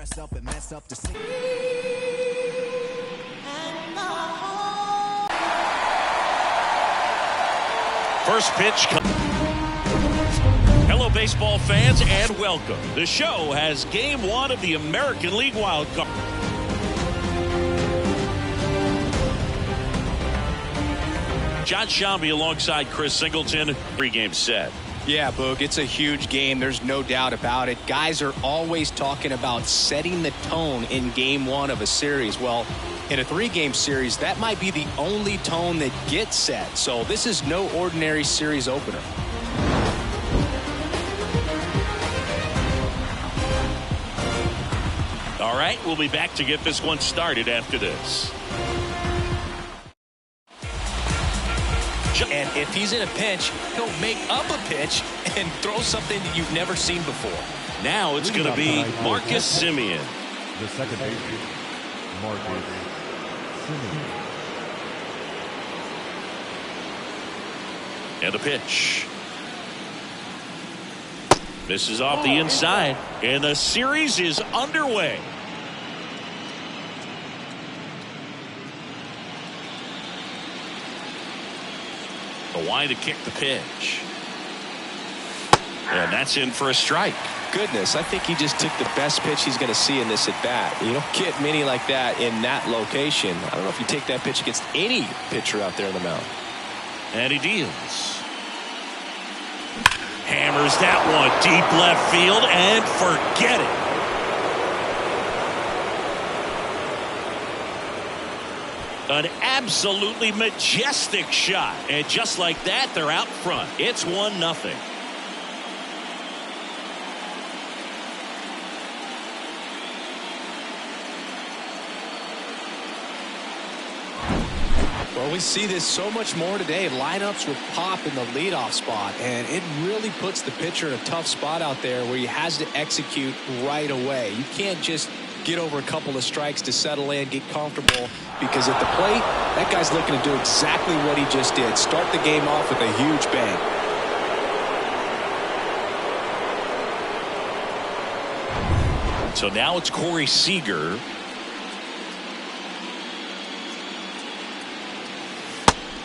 dress up and mess up the scene. First pitch. Hello, baseball fans, and welcome. The show has Game 1 of the American League Wild Card. John Shambi alongside Chris Singleton. Pre-game set. Yeah, Boog, it's a huge game. There's no doubt about it. Guys are always talking about setting the tone in Game 1 of a series. Well, in a 3-game series, that might be the only tone that gets set. So this is no ordinary series opener. All right, we'll be back to get this one started after this. And if he's in a pinch, he'll make up a pitch and throw something that you've never seen before. Now it's going to be Marcus Semien. The second baseman, Marcus Semien. And a pitch. Misses off the inside, and the series is underway. The line to kick the pitch. And that's in for a strike. Goodness, I think he just took the best pitch he's going to see in this at bat. You don't get many like that in that location. I don't know if you take that pitch against any pitcher out there in the mound. And he deals. Hammers that one deep left field and forget it. An absolutely majestic shot. And just like that, they're out front. It's 1-0. Well, we see this so much more today. Lineups with pop in the leadoff spot, and it really puts the pitcher in a tough spot out there where he has to execute right away. You can't just get over a couple of strikes to settle in, get comfortable, because at the plate, that guy's looking to do exactly what he just did. Start the game off with a huge bang. So now it's Corey Seager.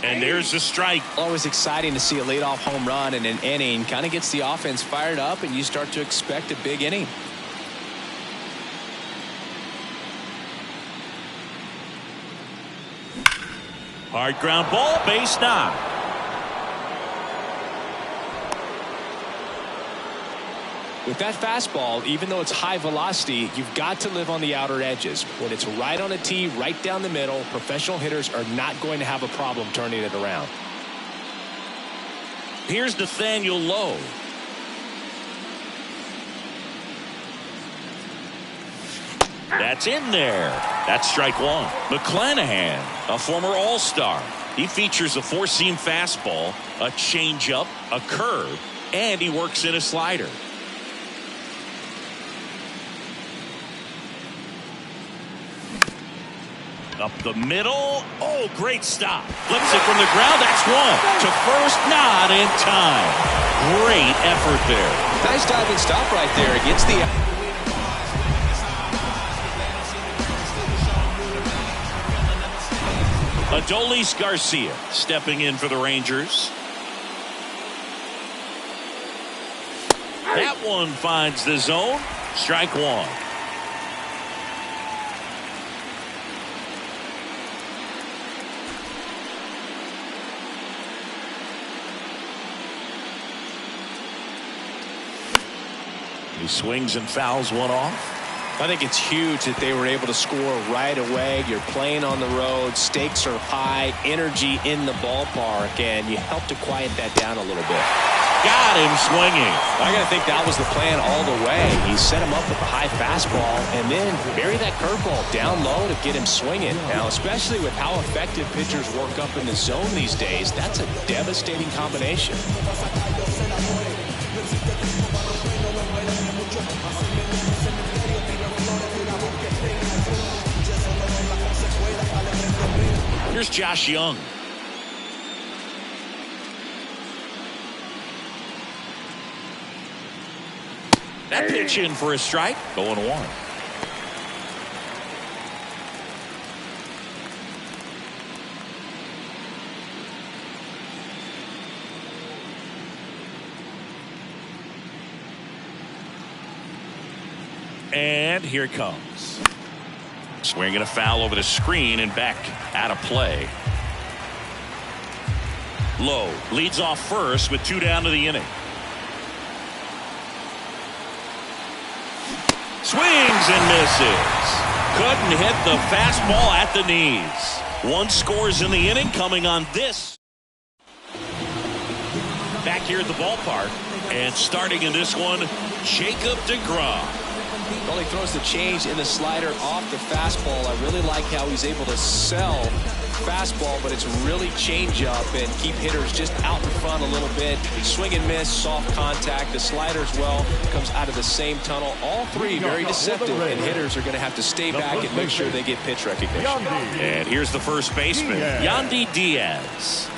And there's the strike. Always exciting to see a leadoff home run in an inning. Kind of gets the offense fired up, and you start to expect a big inning. Hard ground ball, base knock. With that fastball, even though it's high velocity, you've got to live on the outer edges. When it's right on a tee, right down the middle, professional hitters are not going to have a problem turning it around. Here's Nathaniel Lowe. That's in there. That's strike one. McClanahan, a former All-Star. He features a four-seam fastball, a changeup, a curve, and he works in a slider. Up the middle. Oh, great stop. Flips it from the ground. That's one. To first, not in time. Great effort there. Nice diving stop right there. It gets the... Adolis Garcia stepping in for the Rangers. That one finds the zone. Strike one. He swings and fouls one off. I think it's huge that they were able to score right away. You're playing on the road. Stakes are high. Energy in the ballpark. And you help to quiet that down a little bit. Got him swinging. I got to think that was the plan all the way. He set him up with a high fastball and then bury that curveball down low to get him swinging. Now, especially with how effective pitchers work up in the zone these days, that's a devastating combination. Here's Josh Young. That pitch in for a strike. 0-1. And here it comes. Swinging a foul over the screen and back out of play. Lowe leads off first with 2 down to the inning. Swings and misses. Couldn't hit the fastball at the knees. 1 scores in the inning coming on this. Back here at the ballpark. And starting in this one, Jacob deGrom. Well, he throws the change in the slider off the fastball. I really like how he's able to sell fastball, but it's really change up and keep hitters just out in front a little bit. Swing and miss, soft contact. The slider as well comes out of the same tunnel. All 3 very deceptive, and hitters are going to have to stay back and make sure they get pitch recognition. And here's the first baseman, Yandy Diaz.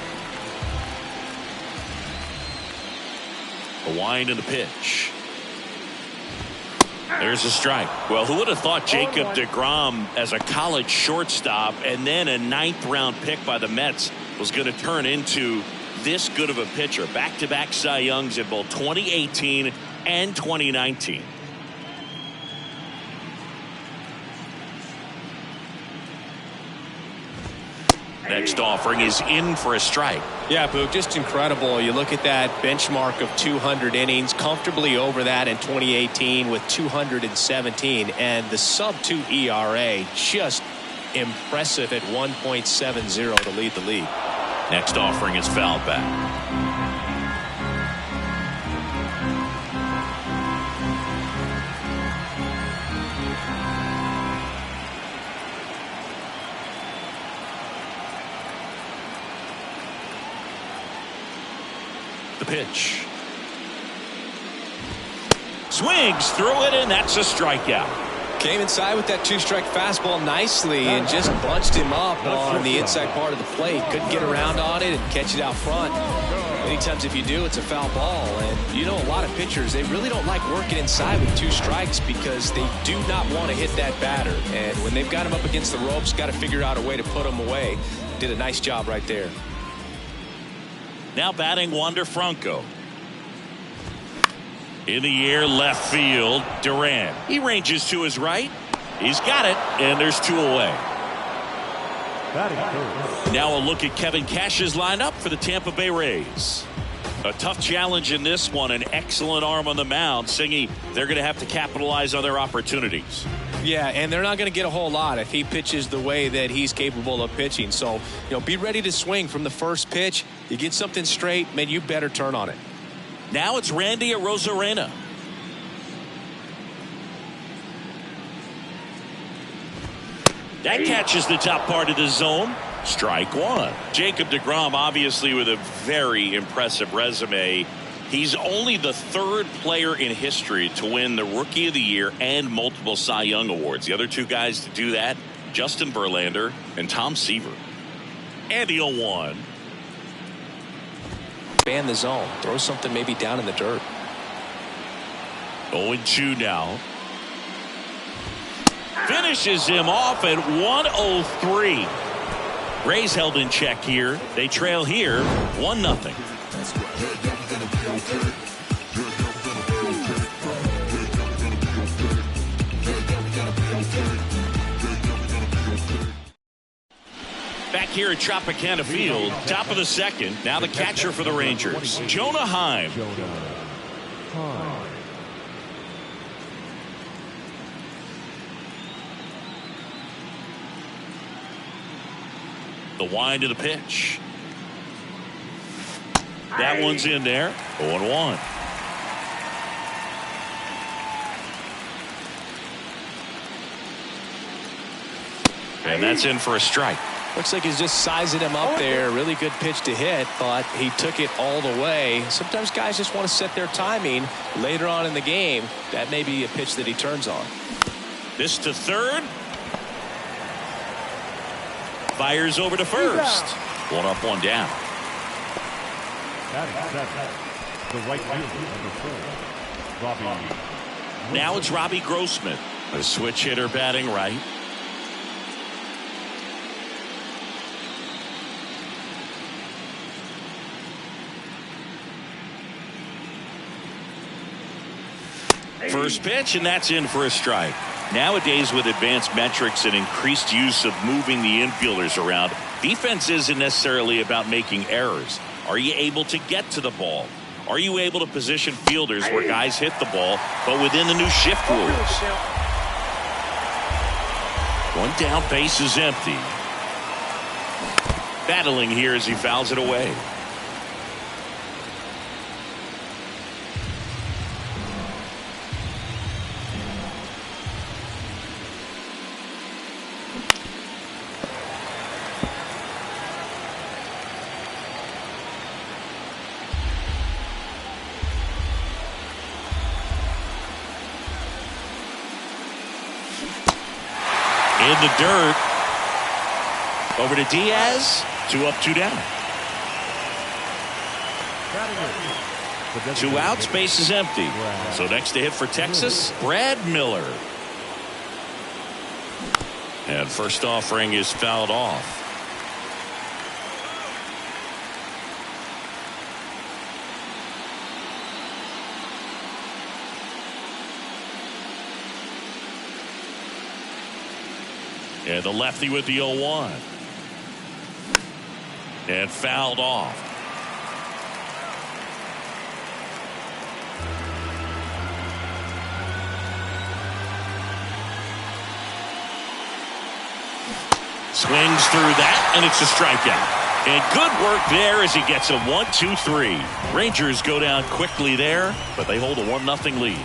A wind in the pitch. There's a strike. Well, who would have thought Jacob deGrom as a college shortstop and then a 9th round pick by the Mets was going to turn into this good of a pitcher? Back-to-back Cy Youngs in both 2018 and 2019. Next offering is in for a strike. Yeah, Boog, just incredible. You look at that benchmark of 200 innings, comfortably over that in 2018 with 217, and the sub-2 ERA, just impressive at 1.70 to lead the league. Next offering is fouled back. The pitch. Swings through it, and that's a strikeout. Came inside with that 2-strike fastball nicely and just bunched him up on the inside part of the plate. Couldn't get around on it and catch it out front. Many times if you do, it's a foul ball. And you know, a lot of pitchers, they really don't like working inside with 2 strikes because they do not want to hit that batter. And when they've got him up against the ropes, got to figure out a way to put him away. Did a nice job right there. Now batting Wander Franco. In the air, left field, Duran. He ranges to his right. He's got it, and there's 2 away. Now a look at Kevin Cash's lineup for the Tampa Bay Rays. A tough challenge in this one. An excellent arm on the mound. Singy, they're going to have to capitalize on their opportunities. Yeah, and they're not going to get a whole lot if he pitches the way that he's capable of pitching. So, be ready to swing from the first pitch. You get something straight, man, you better turn on it. Now it's Randy Arozarena. That catches the top part of the zone. Strike 1. Jacob deGrom, obviously with a very impressive resume. He's only the 3rd player in history to win the Rookie of the Year and multiple Cy Young awards. The other 2 guys to do that, Justin Verlander and Tom Seaver. And the 0-1. Ban the zone. Throw something maybe down in the dirt. 0-2 now. Finishes him off at 103. Rays held in check here. They trail here 1-0. Back here at Tropicana Field, top of the 2nd. Now the catcher for the Rangers, Jonah Heim. The wind of the pitch. That one's in there. 0-1. And that's in for a strike. Looks like he's just sizing him up there. Really good pitch to hit, but he took it all the way. Sometimes guys just want to set their timing later on in the game. That may be a pitch that he turns on. This to 3rd. Fires over to 1st. 1 up, 1 down. The right fielder, Robbie. Now it's Robbie Grossman, a switch hitter batting right. first pitch, and that's in for a strike. Nowadays, with advanced metrics and increased use of moving the infielders around, defense isn't necessarily about making errors. Are you able to get to the ball? Are you able to position fielders where guys hit the ball, but within the new shift rules? One down, base is empty. Battling here as he fouls it away. In the dirt. Over to Diaz. 2 up, 2 down. 2 outs, base is empty. So next to hit for Texas, Brad Miller. And first offering is fouled off. And the lefty with the 0-1. And fouled off. Swings through that, and it's a strikeout. And good work there as he gets a 1-2-3. Rangers go down quickly there, but they hold a 1-0 lead.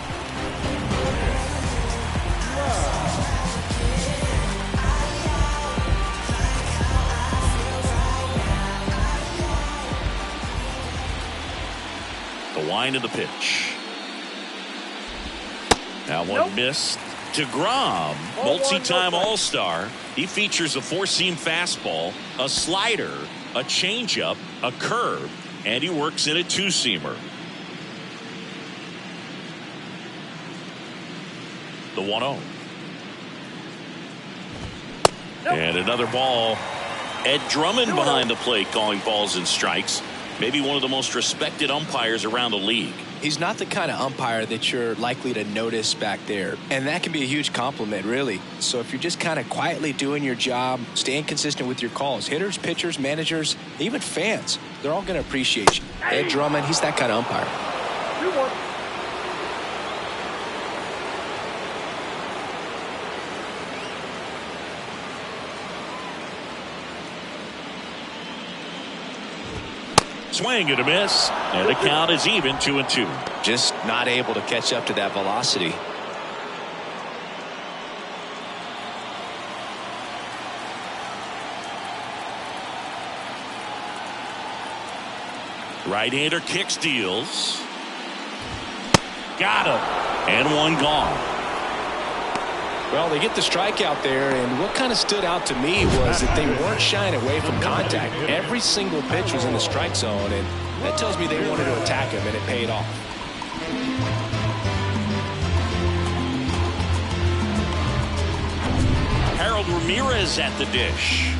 Line of the pitch. Now one missed. DeGrom, multi-time All-Star. He features a 4-seam fastball, a slider, a changeup, a curve, and he works in a 2-seamer. The 1-0. And another ball. Ed Drummond behind the plate calling balls and strikes. Maybe one of the most respected umpires around the league. He's not the kind of umpire that you're likely to notice back there. And that can be a huge compliment, really. So if you're just kind of quietly doing your job, staying consistent with your calls, hitters, pitchers, managers, even fans, they're all going to appreciate you. Ed Drummond, he's that kind of umpire. 2-1. Swing and a miss, and the count is even 2-2. Just not able to catch up to that velocity. Right-hander kicks, deals. Got him. And one gone. Well, they get the strikeout there, and what kind of stood out to me was that they weren't shying away from contact. Every single pitch was in the strike zone, and that tells me they wanted to attack him, and it paid off. Harold Ramirez at the dish.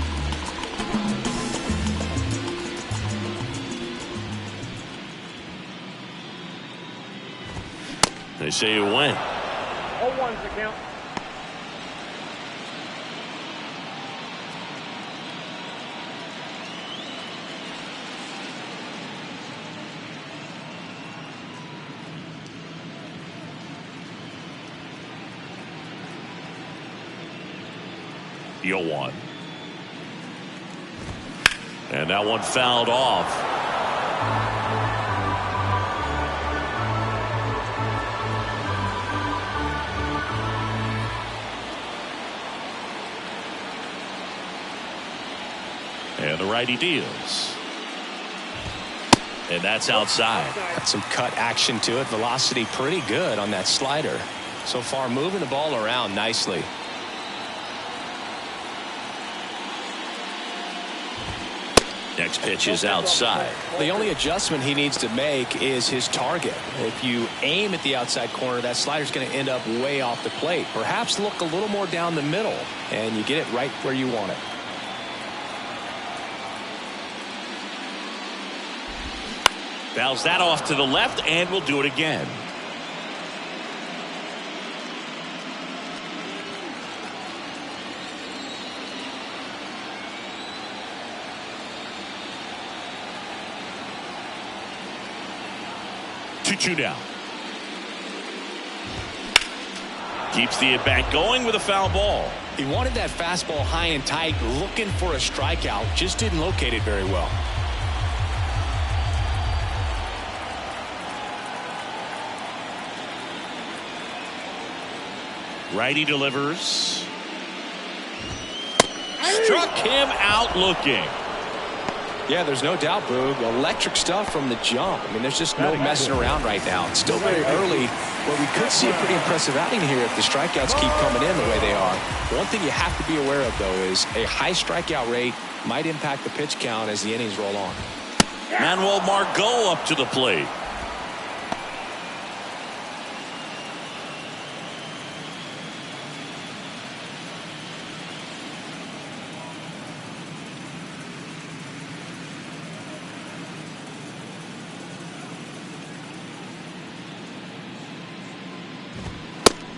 They say you win. 0-1's the count. The 0-1. And that one fouled off. And the righty deals. And that's outside. Got some cut action to it. Velocity pretty good on that slider. So far moving the ball around nicely. Next pitch is outside. The only adjustment he needs to make is his target. If you aim at the outside corner, that slider's going to end up way off the plate. Perhaps look a little more down the middle, and you get it right where you want it. Fouls that off to the left, and we'll do it again. 2-2 down. Keeps the at-bat going with a foul ball. He wanted that fastball high and tight, looking for a strikeout. Just didn't locate it very well. Righty delivers. Struck him out looking. Yeah, there's no doubt, Boog. Electric stuff from the jump. I mean, there's just no messing around right now. It's still very early, but we could see a pretty impressive outing here if the strikeouts keep coming in the way they are. One thing you have to be aware of, though, is a high strikeout rate might impact the pitch count as the innings roll on. Manuel Margot up to the plate.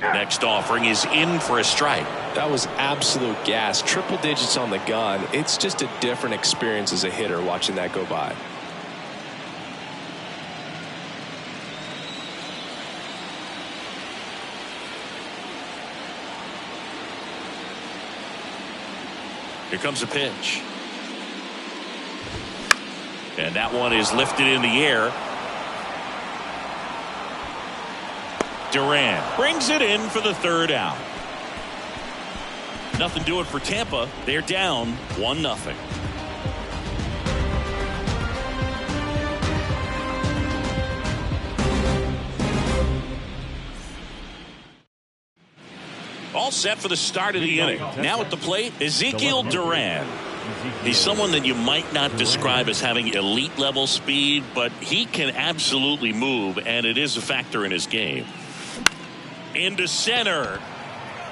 Next offering is in for a strike. That was absolute gas. Triple digits on the gun. It's just a different experience as a hitter watching that go by. Here comes a pitch. And that one is lifted in the air. Duran brings it in for the third out. Nothing doing for Tampa. They're down 1-0. All set for the start of the inning. Now at the plate, Ezekiel Duran. He's someone that you might not describe as having elite level speed, but he can absolutely move, and it is a factor in his game. Into center.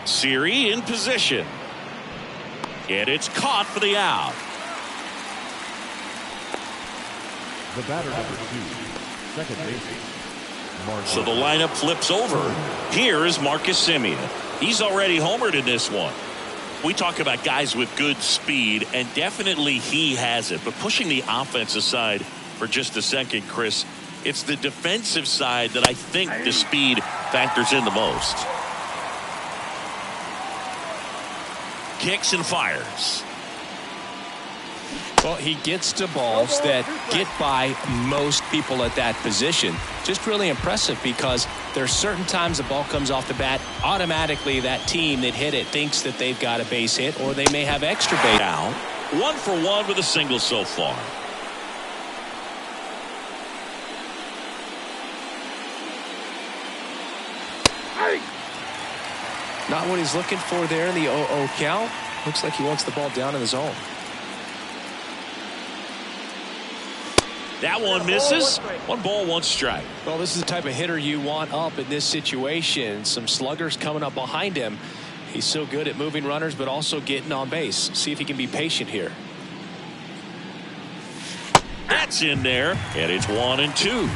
Siri in position. And it's caught for the out. The batter number 2, second baseman. So the lineup flips over. Here is Marcus Semien. He's already homered in this one. We talk about guys with good speed, and definitely he has it. But pushing the offense aside for just a second, Chris, it's the defensive side that I think the speed factors in the most. Kicks and fires. Well, he gets to balls that get by most people at that position. Just really impressive because there's certain times the ball comes off the bat, automatically that team that hit it thinks that they've got a base hit or they may have extra base. Now, 1 for 1 with a single so far. Not what he's looking for there in the 0-0 count. Looks like he wants the ball down in the zone. That one misses. 1 ball, 1 strike. Well, this is the type of hitter you want up in this situation. Some sluggers coming up behind him. He's so good at moving runners, but also getting on base. See if he can be patient here. That's in there, and it's 1-2.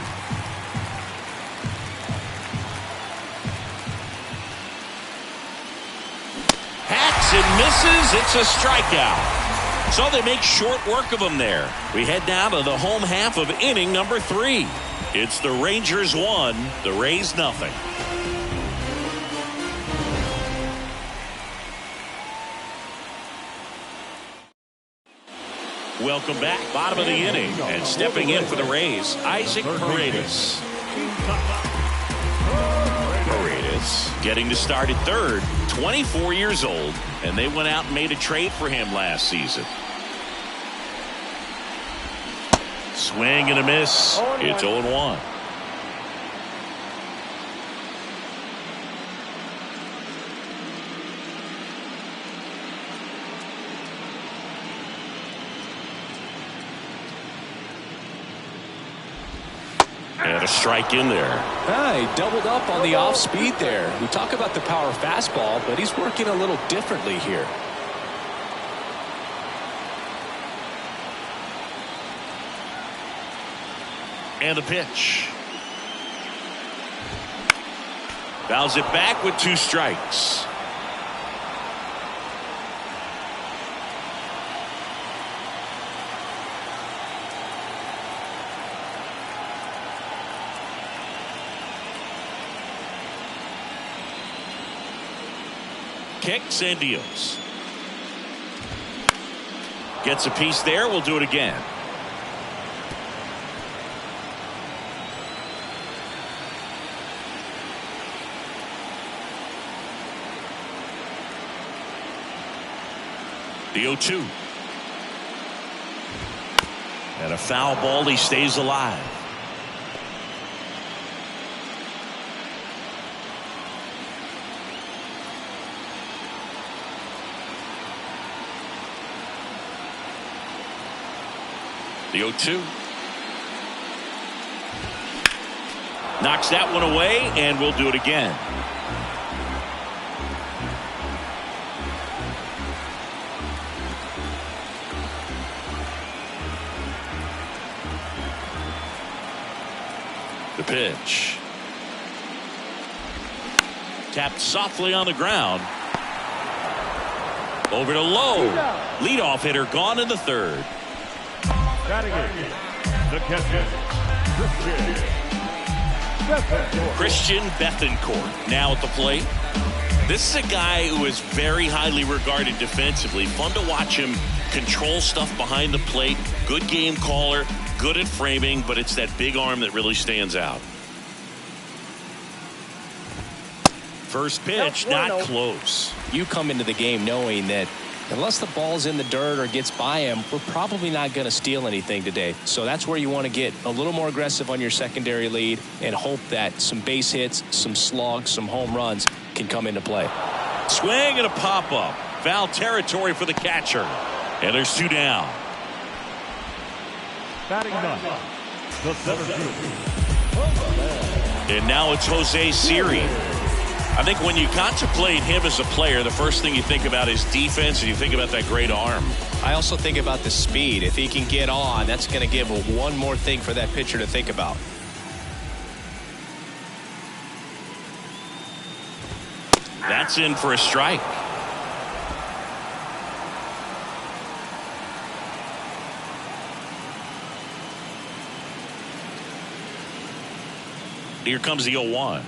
Hacks and misses. It's a strikeout. So they make short work of him there. We head now to the home half of inning number 3. It's the Rangers 1, the Rays 0. Welcome back. Bottom of the inning. And stepping in for the Rays, Isaac Paredes. Paredes getting to start at third. 24 years old. And they went out and made a trade for him last season. Swing and a miss. It's 0-1. And a strike in there. He doubled up on the off speed there. We talk about the power fastball, but he's working a little differently here. And the pitch. Fouls it back with 2 strikes. kicks and deals. Gets a piece there. We'll do it again. The 0-2. And a foul ball. He stays alive. The 0-2. Knocks that one away, and we'll do it again. The pitch. Tapped softly on the ground. Over to Lowe. Leadoff hitter gone in the third. Batting it, the catcher, Christian Bethancourt now at the plate. This is a guy who is very highly regarded defensively. Fun to watch him control stuff behind the plate. Good game caller, good at framing, but it's that big arm that really stands out. First pitch, not close. You come into the game knowing that unless the ball's in the dirt or gets by him, we're probably not going to steal anything today. So that's where you want to get a little more aggressive on your secondary lead and hope that some base hits, some slugs, some home runs can come into play. Swing and a pop-up. Foul territory for the catcher. And there's two down. batting ninth, the center fielder. And now it's Jose Siri. I think when you contemplate him as a player, the first thing you think about is defense, and you think about that great arm. I also think about the speed. If he can get on, that's going to give one more thing for that pitcher to think about. That's in for a strike. Here comes the 0-1.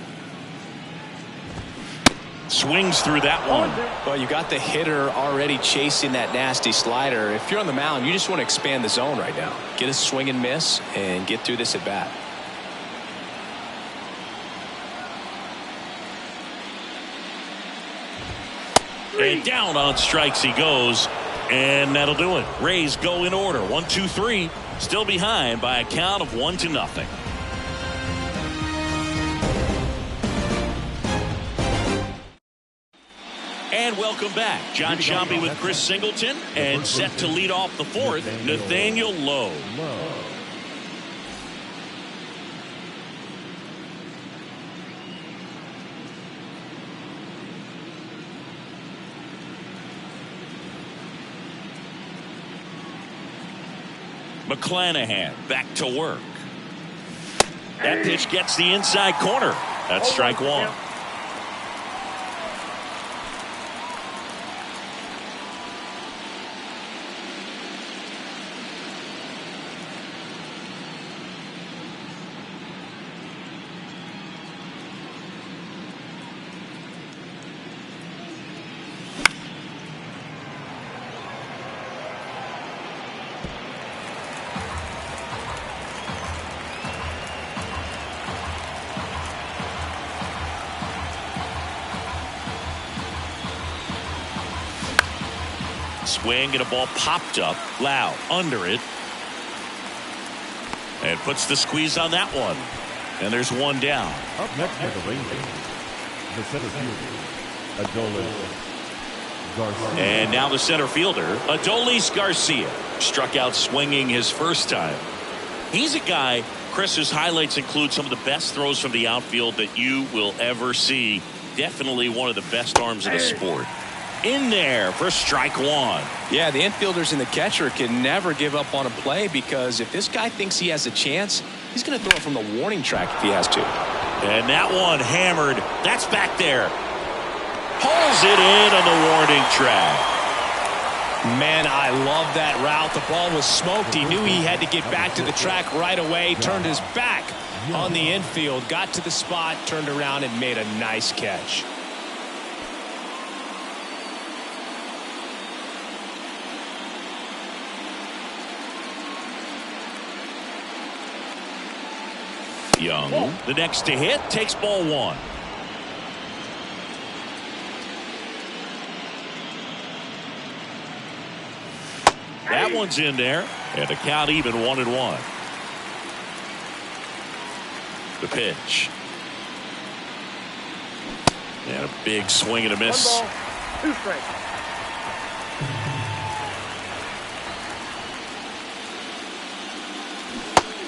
Swings through that one. Well, you got the hitter already chasing that nasty slider. If you're on the mound, you just want to expand the zone right now. Get a swing and miss and get through this at bat. And down on strikes he goes, and that'll do it. Rays go in order. 1-2-3, still behind by a count of 1-0. And welcome back. John Sciambi with Chris Singleton, and set to lead off the fourth, Nathaniel Lowe. McClanahan back to work. That pitch gets the inside corner. That's strike one. Swing and a ball popped up. Lau under it. And puts the squeeze on that one. And there's one down. Up next for the Rangers, the center fielder, Adolis Garcia. And now the center fielder, Adolis Garcia, struck out swinging his first time. He's a guy, Chris, whose highlights include some of the best throws from the outfield that you will ever see. Definitely one of the best arms in the sport. In there for strike one. Yeah, the infielders and the catcher can never give up on a play, because if this guy thinks he has a chance, he's going to throw it from the warning track if he has to. And that one hammered. That's back there. Pulls it in on the warning track. Man, I love that route. The ball was smoked. He knew he had to get back to the track right away. Turned his back on the infield. Got to the spot, turned around, and made a nice catch. Young, the next to hit, takes ball one. That one's in there, and the count even 1-1. The pitch. And a big swing and a miss. 1 ball, 2 strikes.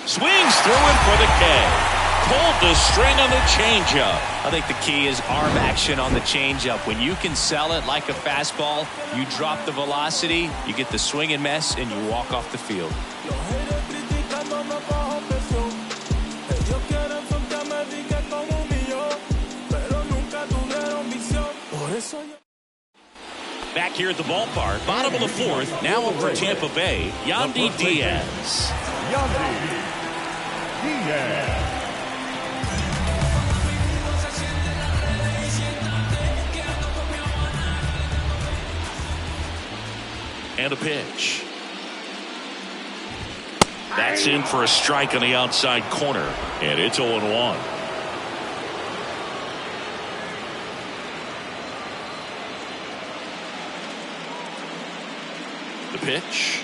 Swings through it for the K. Pulled the string on the changeup. I think the key is arm action on the changeup. When you can sell it like a fastball, you drop the velocity, you get the swing and miss, and you walk off the field. Back here at the ballpark, bottom of the fourth, now up for Tampa Bay, Yandy Diaz. Yandy Diaz. And a pitch. That's in for a strike on the outside corner. And it's 0-1. The pitch.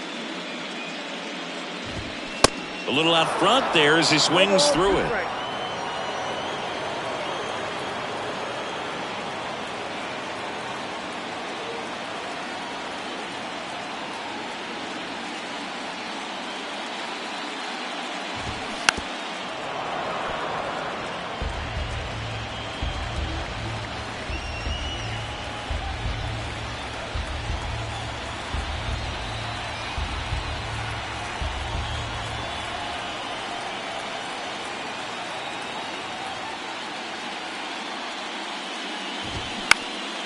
A little out front there as he swings through it.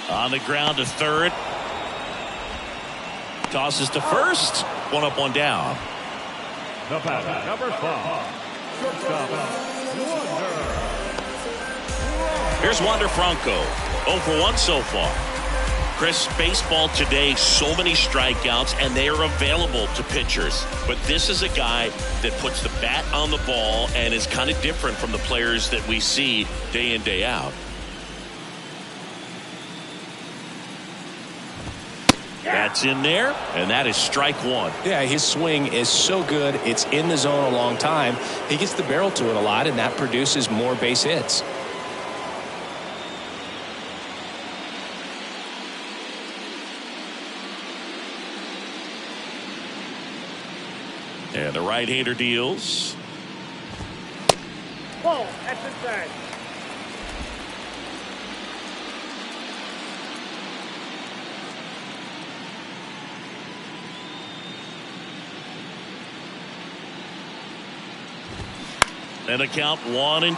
On the ground to third. Tosses to first. One up, one down. The batter, number 5. Shortstop, Wander. Here's Wander Franco. 0 for 1 so far. Chris, baseball today, so many strikeouts, and they are available to pitchers. But this is a guy that puts the bat on the ball and is kind of different from the players that we see day in, day out. That's in there, and that is strike one. Yeah, his swing is so good. It's in the zone a long time. He gets the barrel to it a lot, and that produces more base hits. And the right-hander deals. Ball, that's inside. And a count 1-2.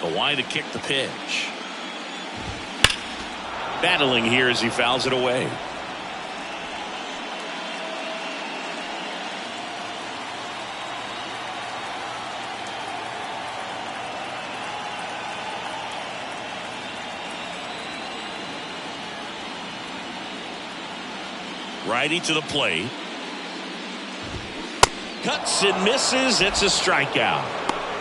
The wide to kick the pitch. Battling here as he fouls it away. Righty to the plate. Cuts and misses. It's a strikeout.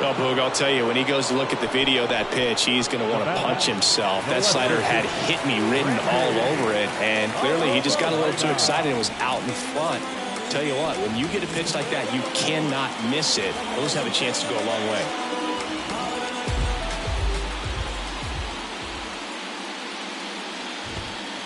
Well, Boog, I'll tell you, when he goes to look at the video of that pitch, he's going to want to punch himself. That slider had hit me written all over it, and clearly he just got a little too excited and was out in front. Tell you what, when you get a pitch like that, you cannot miss it. Those have a chance to go a long way.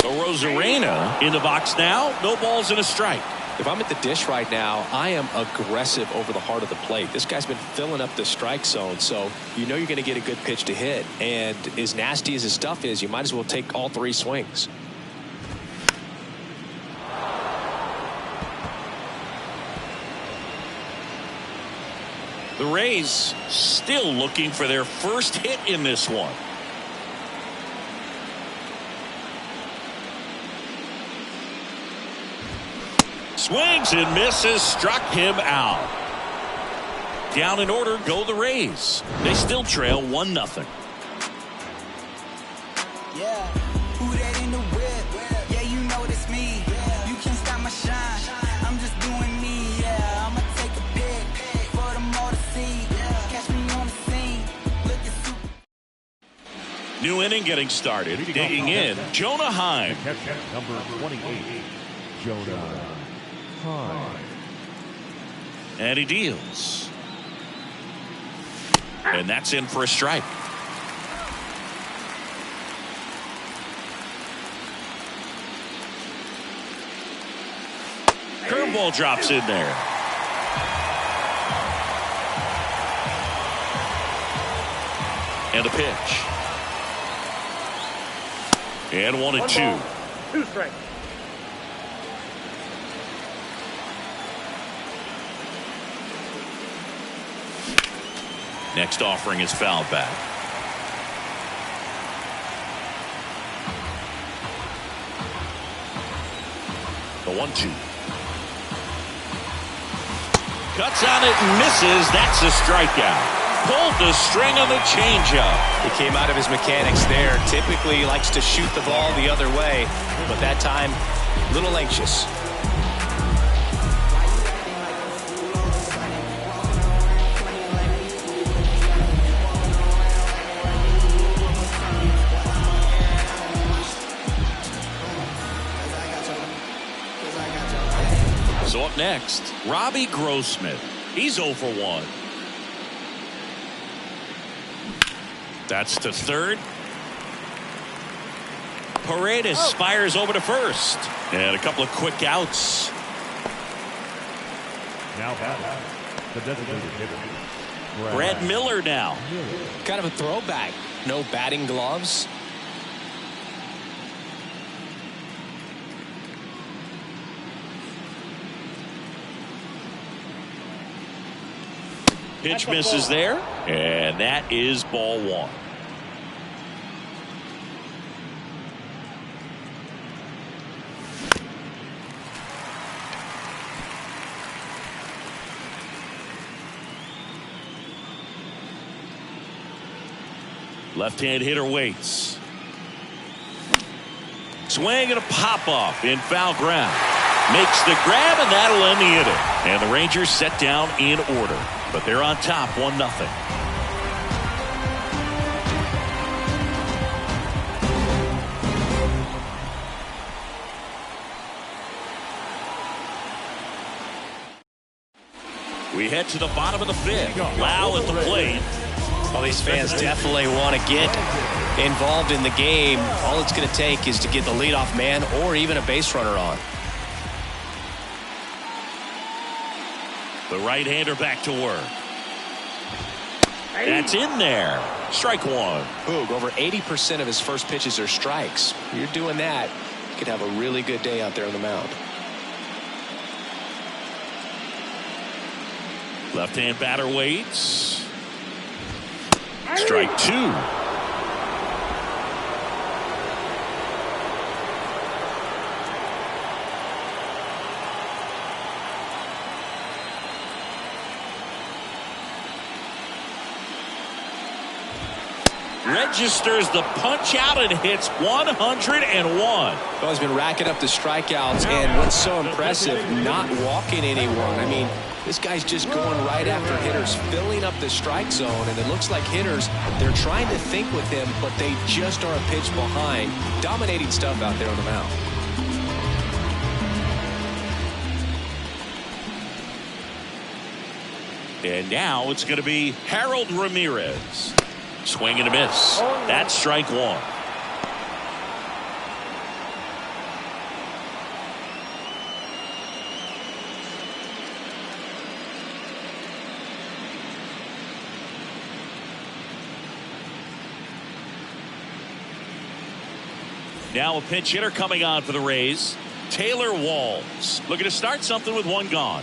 Rosarena in the box now. No balls and a strike. If I'm at the dish right now, I am aggressive over the heart of the plate. This guy's been filling up the strike zone, so you know you're going to get a good pitch to hit. And as nasty as his stuff is, you might as well take all 3 swings. The Rays still looking for their first hit in this one. Swings and misses, struck him out. Down in order go the Rays. They still trail 1-0. Yeah, who that in the whip? Yeah, you know it's me. You can't stop my shine. I'm just doing me. Yeah, I'ma take a pic for them all to see. Catch me on the scene. Looking super. New inning getting started. Digging in, Jonah Heim. Catcher number 28, Jonah Heim. And he deals. And that's in for a strike. Curveball drops in there. And a pitch. And 1-2. 2 strikes. Next offering is fouled back. The 1-2. Cuts on it and misses. That's a strikeout. Pulled the string on the changeup. He came out of his mechanics there. Typically he likes to shoot the ball the other way, but that time a little anxious. So up next, Robbie Grossman. He's 0 for 1. That's to third. Paredes fires over to first. And a couple of quick outs. Now batting, the designated hitter, Brad Miller now. Kind of a throwback. No batting gloves. Pitch misses there. And that is ball 1. Left-hand hitter waits. Swing and a pop-off in foul ground. Makes the grab, and that'll end the inning. And the Rangers set down in order. But they're on top 1-0. We head to the bottom of the 5th. Lau at the plate. Well, these fans definitely want to get involved in the game. All it's going to take is to get the leadoff man or even a base runner on. The right-hander back to work. That's in there. Strike 1. Boog, over 80% of his first pitches are strikes. You're doing that, you could have a really good day out there on the mound. Left-hand batter waits. Strike 2. Registers the punch out and hits 101. Well, he's been racking up the strikeouts, and what's so impressive, not walking anyone. I mean, this guy's just going right after hitters, filling up the strike zone, and it looks like hitters, they're trying to think with him, but they just are a pitch behind. Dominating stuff out there on the mound. And now it's going to be Harold Ramirez. Swing and a miss. That's strike 1. Now a pinch hitter coming on for the Rays. Taylor Walls looking to start something with 1 gone.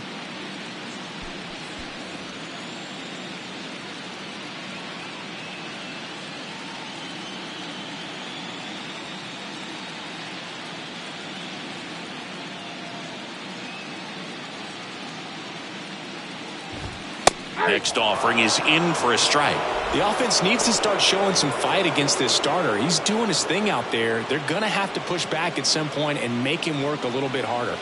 Next offering is in for a strike. The offense needs to start showing some fight against this starter. He's doing his thing out there. They're going to have to push back at some point and make him work a little bit harder.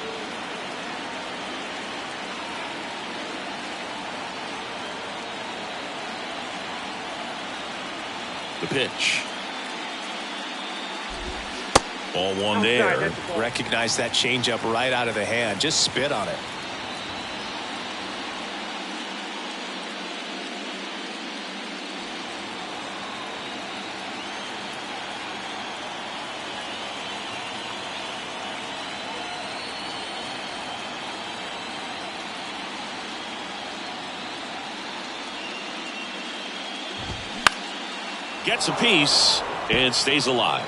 The pitch. Ball one there. Recognize that changeup right out of the hand. Just spit on it. Gets a piece and stays alive.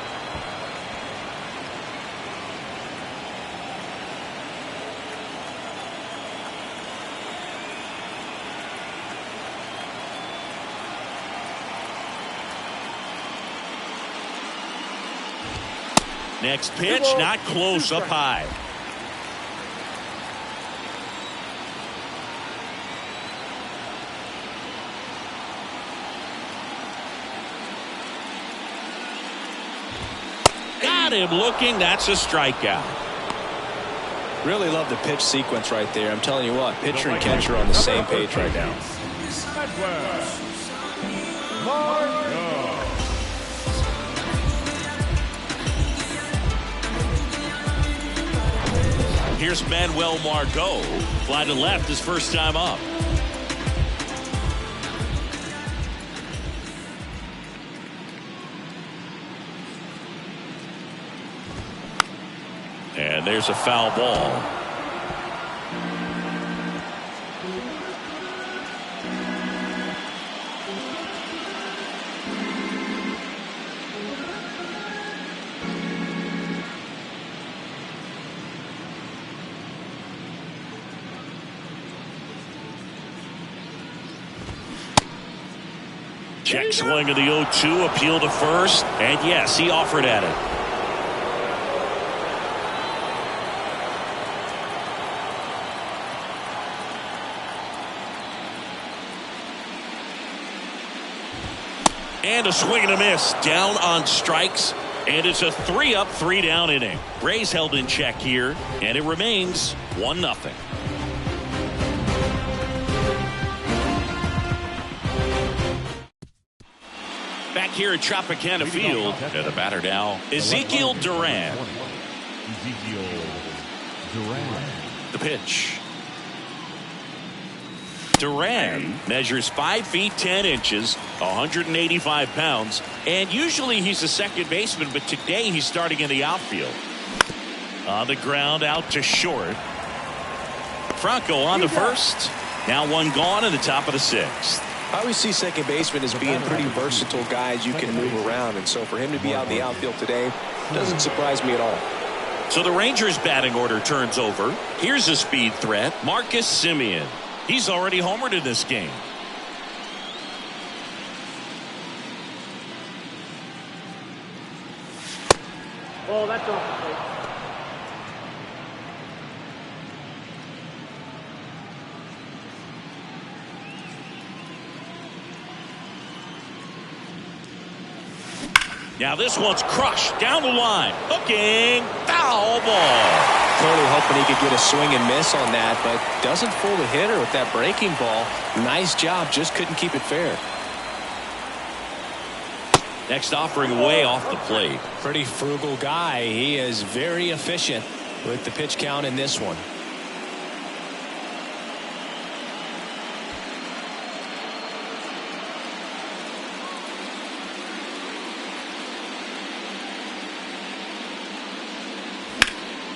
Next pitch, not close, up high. Got him looking. That's a strikeout. Really love the pitch sequence right there. I'm telling you what, pitcher and catcher are on the same page right now. Here's Manuel Margot. Fly to left his first time up. And there's a foul ball. Check swing of the 0-2, appeal to first, and yes, he offered at it. And a swing and a miss, down on strikes, and it's a 3-up, 3-down inning. Rays held in check here, and it remains 1-0. Back here at Tropicana Field, and the batter now, Ezekiel Duran. Ezekiel Duran. The pitch. Duran measures 5 feet 10 inches, 185 pounds, and usually he's a second baseman, but today he's starting in the outfield. On the ground, out to short. Franco on the first. Now one gone in the top of the 6th. I always see second baseman as being pretty versatile guys you can move around, and so for him to be out in the outfield today doesn't surprise me at all. So the Rangers batting order turns over. Here's a speed threat, Marcus Semien. He's already homered in this game. Oh, that's off the plate. Now this one's crushed down the line. Hooking, foul ball. Totally hoping he could get a swing and miss on that, but doesn't fool the hitter with that breaking ball. Nice job, just couldn't keep it fair. Next offering way off the plate. Pretty frugal guy. He is very efficient with the pitch count in this one.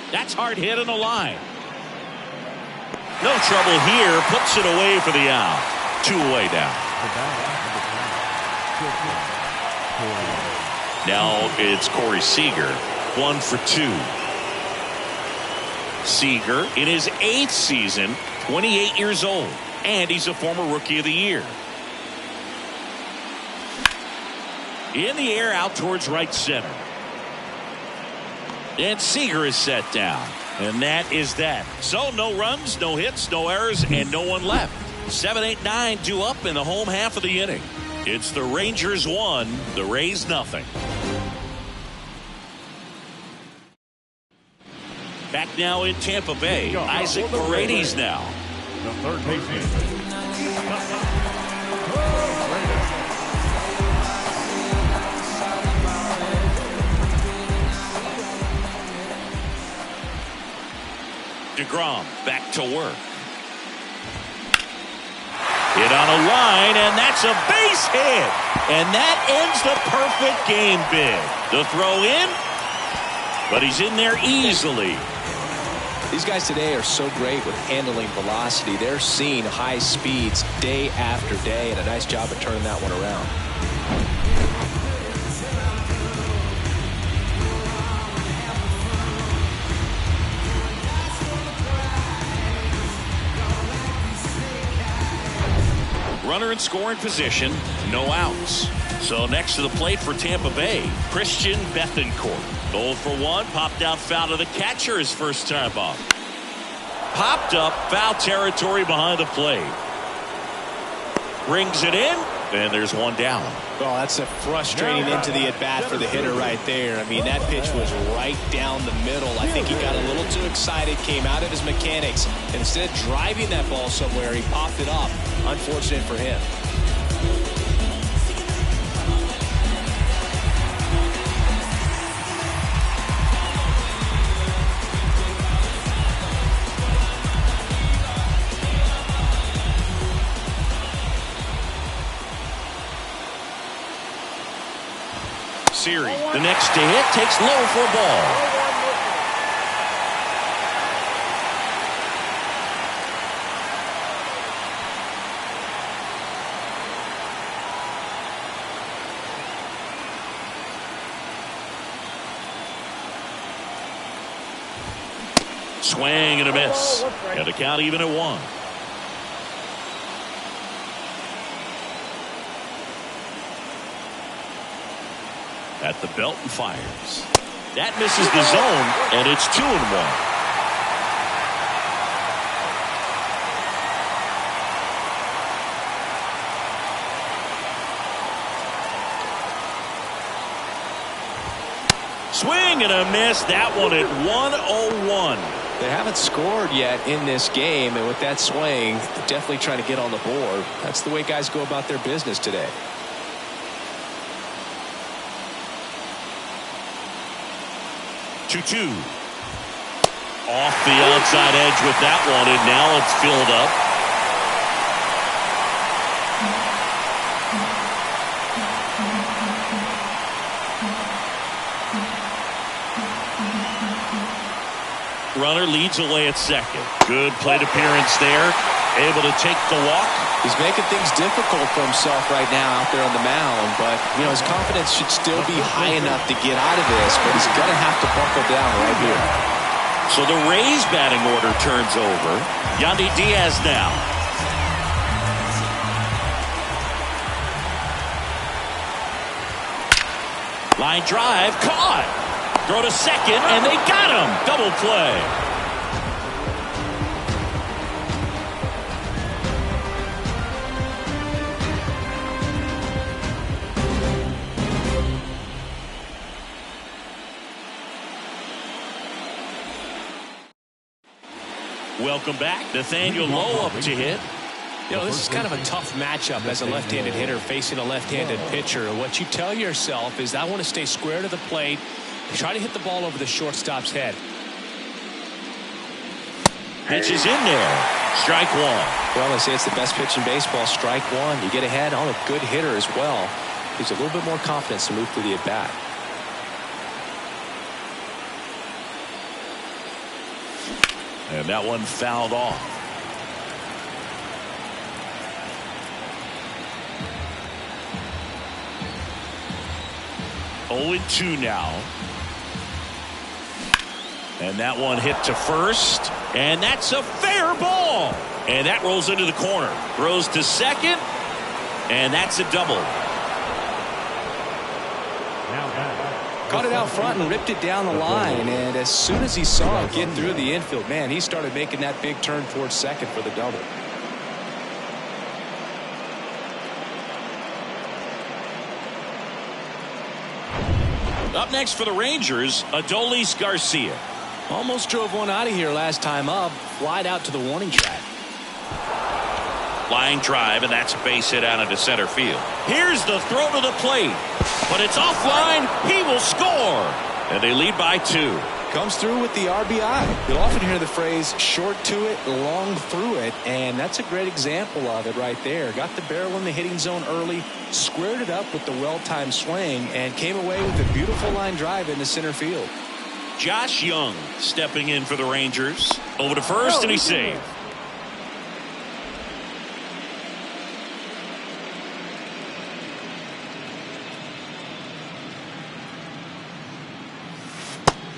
That's hard hit on the line. No trouble here. Puts it away for the out. 2 away now. Now it's Corey Seager. 1 for 2. Seager in his 8th season, 28 years old, and he's a former Rookie of the Year. In the air, out towards right center. And Seager is set down. And that is that. So no runs, no hits, no errors, and no one left. 7, 8, 9 due up in the home half of the inning. It's the Rangers 1, the Rays nothing. Back now in Tampa Bay, Isaac Paredes now. The third baseman. DeGrom back to work. Hit on a line, and that's a base hit. And that ends the perfect game bid. The throw in, but he's in there easily. These guys today are so great with handling velocity. They're seeing high speeds day after day, and a nice job of turning that one around. Runner in scoring position, no outs. So next to the plate for Tampa Bay, Christian Bethancourt. 0 for 1, popped out foul to the catcher his first time up. Popped up, foul territory behind the plate. Rings it in, and there's one down. Oh, that's a frustrating into the at-bat for the hitter right there. I mean, that pitch was right down the middle. I think he got a little too excited, came out of his mechanics, and instead of driving that ball somewhere, he popped it up. Unfortunate for him. Siri, the next to hit, takes low for a ball. Swing and a miss. Got the count even at 1. At the belt and fires. That misses the zone, and it's 2-1. Swing and a miss. That one at 1-0-1. They haven't scored yet in this game, and with that swing, they're definitely trying to get on the board. That's the way guys go about their business today. Two. Off the outside edge with that one, and now it's filled up. Runner leads away at second. Good plate appearance there. Able to take the walk. He's making things difficult for himself right now out there on the mound, but his confidence should still be high enough to get out of this, but he's going to have to buckle down right here. So the Rays batting order turns over. Yandy Diaz now. Line drive, caught. Throw to second, and they got him. Double play. Welcome back. Nathaniel Lowe up to hit. This is kind of a tough matchup as a left-handed hitter facing a left-handed pitcher. What you tell yourself is, I want to stay square to the plate, try to hit the ball over the shortstop's head. Pitch is in there. Strike 1. Well, they say it's the best pitch in baseball. Strike 1. You get ahead on a good hitter as well. Gives a little bit more confidence to move through the at-bat. And that one fouled off. Oh, 2 now. And that one hit to first. And that's a fair ball. And that rolls into the corner. Throws to second. And that's a double. Caught it out front and ripped it down the line. And as soon as he saw it get through the infield, man, he started making that big turn towards second for the double. Up next for the Rangers, Adolis Garcia. Almost drove one out of here last time up. Flied out to the warning track. Line drive, and that's a base hit out into center field. Here's the throw to the plate, but it's offline. He will score, and they lead by 2. Comes through with the RBI. You'll often hear the phrase short to it, long through it, and that's a great example of it right there. Got the barrel in the hitting zone early, squared it up with the well-timed swing, and came away with a beautiful line drive into center field. Josh Young stepping in for the Rangers. Over to first, and he's saved.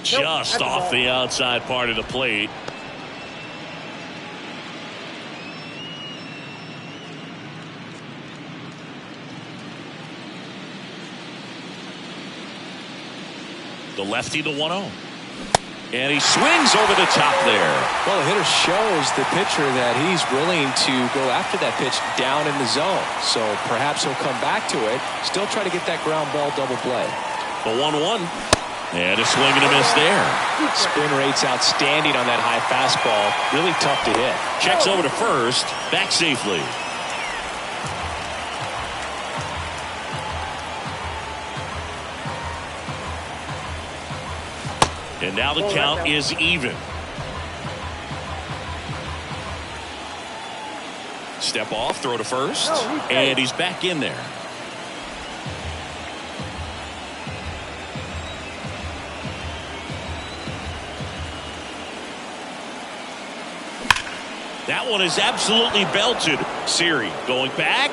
Just off the outside part of the plate. The lefty, the 1-0. And he swings over the top there. Well, the hitter shows the pitcher that he's willing to go after that pitch down in the zone. So perhaps he'll come back to it. Still try to get that ground ball double play. The 1-1. And a swing and a miss there. Spin rate's outstanding on that high fastball. Really tough to hit. Checks over to first. Back safely. And now the count is even. Step off, throw to first. And he's back in there. That one is absolutely belted. Siri going back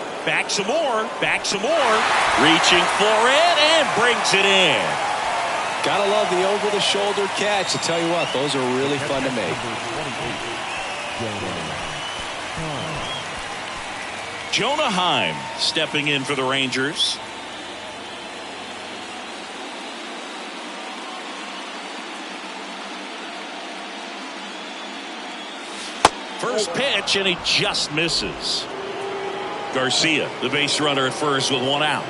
some more, reaching for it, and brings it in. Gotta love the over-the-shoulder catch. I tell you what, those are really fun to make. Jonah Heim stepping in for the Rangers. First pitch, and he just misses. Garcia, the base runner at first with 1 out.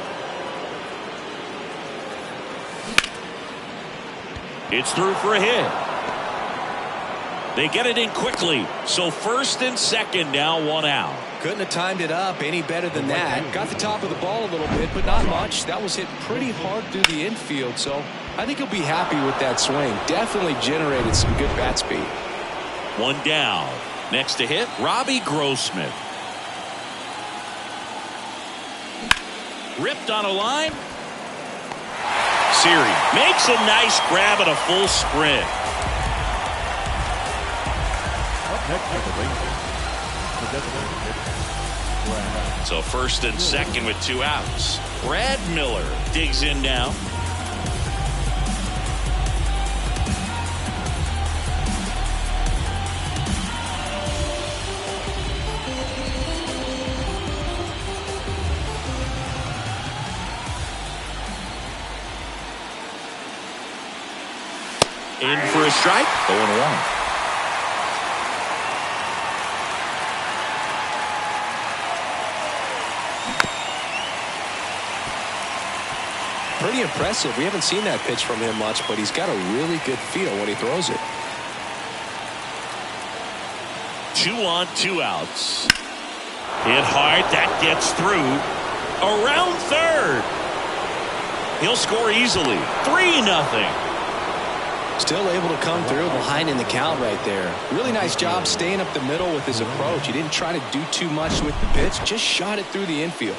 It's through for a hit. They get it in quickly. So first and second, now 1 out. Couldn't have timed it up any better than that. Got the top of the ball a little bit, but not much. That was hit pretty hard through the infield, so I think he'll be happy with that swing. Definitely generated some good bat speed. 1 down. Next to hit, Robbie Grossman. Ripped on a line. Siri makes a nice grab at a full sprint. Up next for the Rangers, the designated hitter, So first and second with 2 outs. Brad Miller digs in now. In for a strike, 0-1. Pretty impressive. We haven't seen that pitch from him much, but he's got a really good feel when he throws it. 2 on, 2 outs. Hit hard, that gets through. Around third. He'll score easily. 3-0. Still able to come through behind in the count right there. Really nice job staying up the middle with his approach. He didn't try to do too much with the pitch, just shot it through the infield.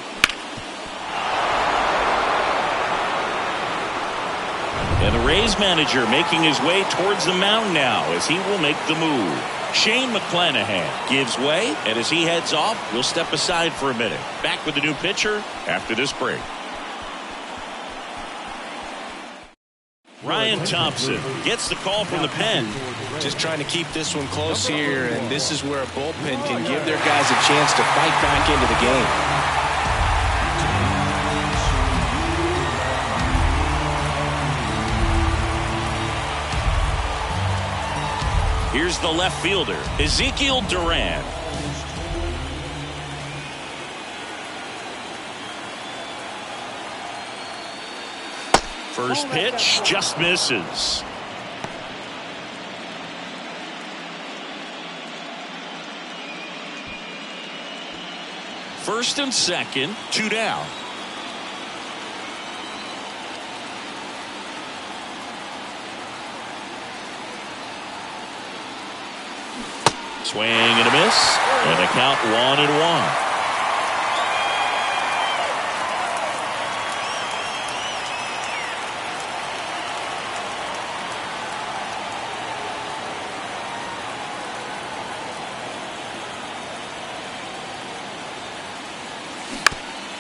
And the Rays manager making his way towards the mound now as he will make the move. Shane McClanahan gives way, and as he heads off, we'll step aside for a minute. Back with the new pitcher after this break. Ryan Thompson gets the call from the pen. Just trying to keep this one close here, and this is where a bullpen can give their guys a chance to fight back into the game. Here's the left fielder, Ezekiel Duran. First pitch just misses. First and second, 2 down. Swing and a miss, and a count 1-1.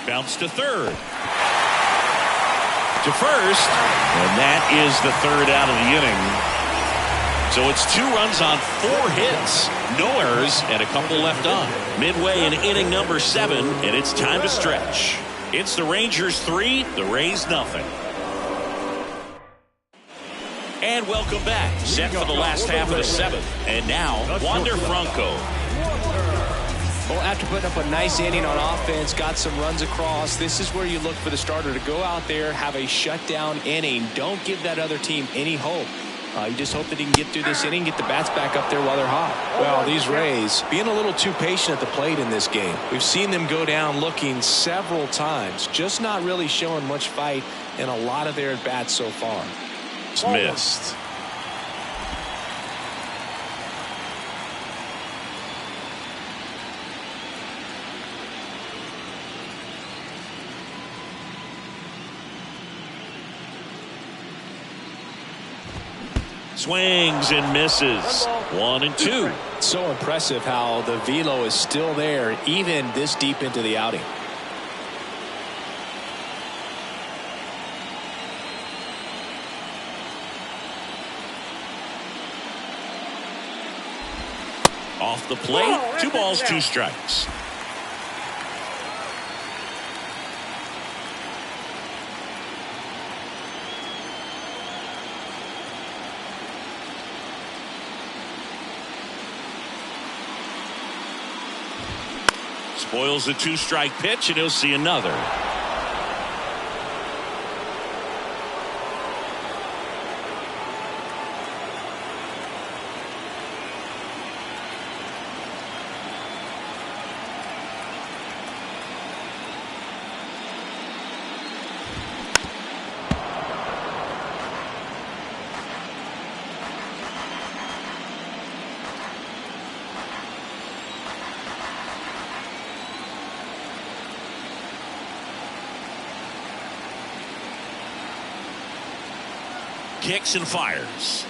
Bounce to third. To first. And that is the third out of the inning. So it's 2 runs on 4 hits. No errors and a couple left on. Midway in inning number 7, and it's time to stretch. It's the Rangers 3, the Rays nothing. And welcome back. Set for the last half of the 7th. And now, Wander Franco. Well, after putting up a nice inning on offense, got some runs across, this is where you look for the starter to go out there, have a shutdown inning. Don't give that other team any hope. You just hope that he can get through this inning, get the bats back up there while they're hot. Well, these Rays being a little too patient at the plate in this game. We've seen them go down looking several times, just not really showing much fight in a lot of their at-bats so far. It's missed. Swings and misses. 1-2. So impressive how the velo is still there even this deep into the outing. Off the plate, 2 balls, 2 strikes. Spoils a 2-strike pitch, and he'll see another. Kicks and fires.